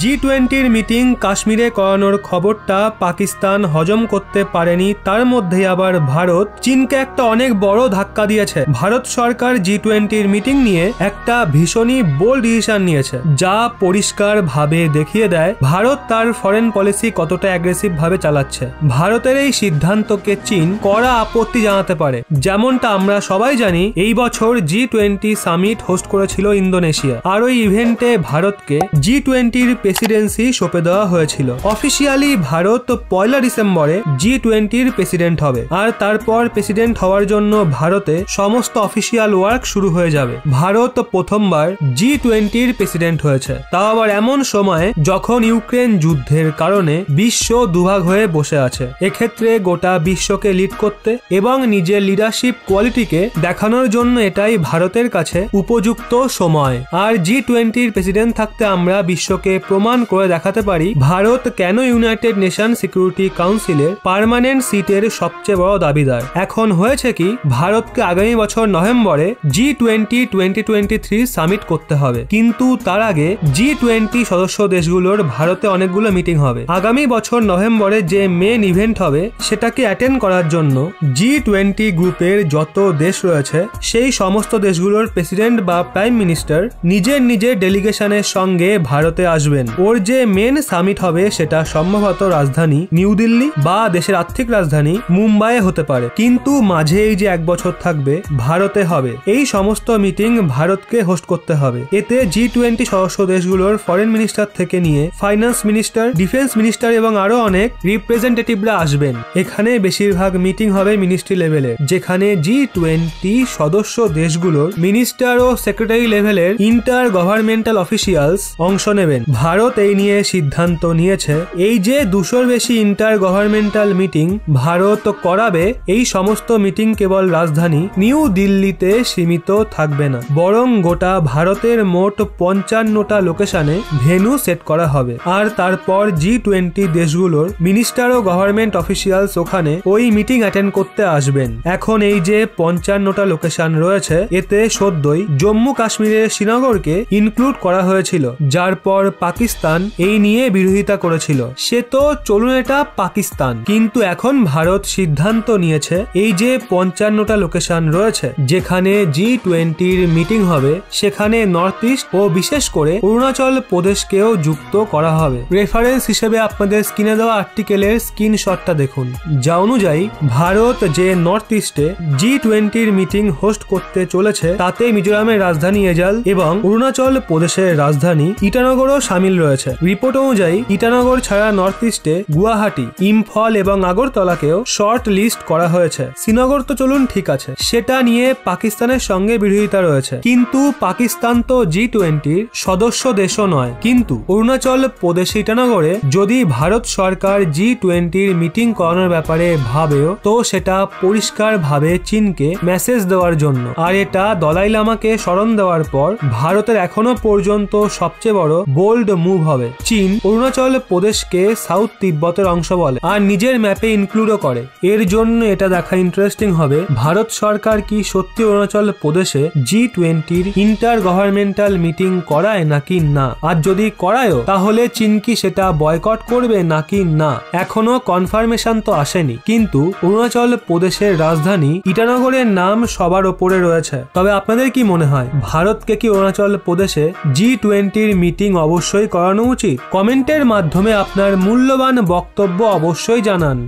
G20 meeting কাশ্মীরে করানোর খবরটা পাকিস্তান হজম করতে পারেনি, তার মধ্যে আবার ভারত চীনকে একটা অনেক বড় ধাক্কা দিয়েছে। ভারত সরকার G20 মিটিং নিয়ে একটা ভীষণই বোল্ড ডিসিশন নিয়েছে, যা পরিষ্কার ভাবে দেখিয়ে দেয় ভারত তার ফরেন পলিসি কতটা অ্যাগ্রেসিভ ভাবে চালাচ্ছে। ভারতের এই সিদ্ধান্তকে চীন কড়া আপত্তি জানাতে পারে। যেমনটা আমরা সবাই জানি, এই বছর G20 সামিট হোস্ট করেছিল ইন্দোনেশিয়া, আর ওই ইভেন্টে ভারতকে G20 প্রেসিডেন্সি সঁপে দেওয়া হয়েছিল। অফিসিয়ালি ভারত 1 ডিসেম্বরে G20 প্রেসিডেন্ট হবে, আর তারপর প্রেসিডেন্ট হওয়ার জন্য ভারতে সমস্ত অফিসিয়াল ওয়ার্ক শুরু হয়ে যাবে। ভারত প্রথমবার G20 প্রেসিডেন্ট হয়েছে, তাও আবার এমন সময় যখন ইউক্রেন যুদ্ধের কারণে বিশ্ব দুভাগ হয়ে বসে আছে। এক্ষেত্রে গোটা বিশ্বকে লিড করতে এবং নিজের লিডারশিপ কোয়ালিটিকে দেখানোর জন্য এটাই ভারতের কাছে উপযুক্ত সময়। আর G20 প্রেসিডেন্ট থাকতে আমরা বিশ্বকে প্রমাণ করে দেখাতে পারি ভারত কেন ইউনাইটেড নেশন সিকিউরিটি কাউন্সিলের পার্মানেন্ট সিটের সবচেয়ে বড় দাবিদার। এখন হয়েছে কি, ভারতকে আগামী বছর নভেম্বরে G20 2023 সামিট করতে হবে, কিন্তু তার আগে G20 সদস্য দেশগুলোর ভারতে অনেকগুলো মিটিং হবে। আগামী বছর নভেম্বরে যে মেন ইভেন্ট হবে সেটাকে অ্যাটেন্ড করার জন্য G20 গ্রুপের যত দেশ রয়েছে সেই সমস্ত দেশগুলোর প্রেসিডেন্ট বা প্রাইম মিনিস্টার নিজের নিজের ডেলিগেশনের সঙ্গে ভারতে আসবেন। ওর যে মেন সামিট হবে সেটা সম্ভবত রাজধানী নিউ দিল্লি বা দেশের আর্থিক রাজধানী মুম্বাইয়ে হতে পারে, কিন্তু মাঝে এই যে 1 বছর থাকবে ভারতে হবে। এই সমস্ত মিটিং ভারতকে হোস্ট করতে হবে। এতে G20 সদস্য দেশগুলোর ফরেন মিনিস্টার থেকে নিয়ে ফাইন্যান্স মিনিস্টার, ডিফেন্স মিনিস্টার এবং আরো অনেক রিপ্রেজেন্টেটিভরা আসবেন। এখানে বেশিরভাগ মিটিং হবে মিনিস্ট্রি লেভেলের, যেখানে G20 সদস্য দেশগুলোর মিনিস্টার ও সেক্রেটারি লেভেলের ইন্টার গভর্নমেন্টাল অফিসিয়ালস অংশ নেবেন। ভারত এই নিয়ে সিদ্ধান্ত নিয়েছে এই যে 200-র বেশি ইন্টার গভর্নমেন্টাল মিটিং ভারত করাবে, এই সমস্ত মিটিং কেবল রাজধানী নিউ দিল্লিতে সীমিত থাকবে না, বরং গোটা ভারতের মোট 55টা লোকেশনে ভেন্যু সেট করা হবে। আর তারপর G20 দেশগুলোর মিনিস্টার ও গভর্নমেন্ট অফিসিয়ালস ওখানে ওই মিটিং অ্যাটেন্ড করতে আসবেন। এখন এই যে 55টা লোকেশন রয়েছে, এতে সদ্যই জম্মু কাশ্মীরের শ্রীনগরকে ইনক্লুড করা হয়েছিল, যার পর পাকিস্তান এই নিয়ে বিরোধিতা করেছিল। সে তো চলুন, এটা পাকিস্তান, কিন্তু এখন ভারত সিদ্ধান্ত নিয়েছে এই যে 55টা লোকেশন রয়েছে যেখানে G20 মিটিং হবে, সেখানে নর্থ ইস্ট ও বিশেষ করে অরুণাচল প্রদেশকেও যুক্ত করা হবে। রেফারেন্স হিসেবে আপনাদের স্ক্রিনে দেওয়া আর্টিকেলের স্ক্রিনশটটা দেখুন, যা অনুযায়ী ভারত যে নর্থ ইস্টে G20 মিটিং হোস্ট করতে চলেছে তাতে মিজোরামের রাজধানী এজাল এবং অরুণাচল প্রদেশের রাজধানী ইটানগরও সামিল রয়েছে। রিপোর্ট অনুযায়ী ইটানগর ছাড়া নর্থ ইস্টে গুয়াহাটি, ইম্ফল এবং আগরতলাকেও শর্ট লিস্ট করা হয়েছে। শ্রীনগর তো চলুন ঠিক আছে, সেটা নিয়ে পাকিস্তানের সঙ্গে বিরোধিতা রয়েছে, কিন্তু পাকিস্তান তো G20 সদস্য দেশও নয়। কিন্তু অরুণাচল প্রদেশ ইটানগরে যদি ভারত সরকার G20 মিটিং করানোর ব্যাপারে ভাবেও, তো সেটা পরিষ্কার ভাবে চীনকে মেসেজ দেওয়ার জন্য। আর এটা দলাই লামাকে স্মরণ দেওয়ার পর ভারতের এখনো পর্যন্ত সবচেয়ে বড় বোল্ড মুভ হবে। চীন অরুণাচল প্রদেশকে সাউথ তিব্বতের অংশ বলে আর নিজের ম্যাপে ইনক্লুডও করে। এর জন্য এটা দেখা ইন্টারেস্টিং হবে ভারত সরকার কি সত্যি অরুণাচল প্রদেশে G20 ইন্টার গভর্নমেন্টাল মিটিং করায় নাকি না, আর যদি করায়ও তাহলে চীন কি সেটা বয়কট করবে নাকি না, এখনো কনফার্মেশন তো আসেনি। কিন্তু অরুণাচল প্রদেশের রাজধানী ইটানগরের নাম সবার ওপরে রয়েছে। তবে আপনাদের কি মনে হয়, ভারতকে কি অরুণাচল প্রদেশে G20 মিটিং অবশ্যই করানো উচিত? কমেন্টের মাধ্যমে আপনার মূল্যবান বক্তব্য অবশ্যই জানান।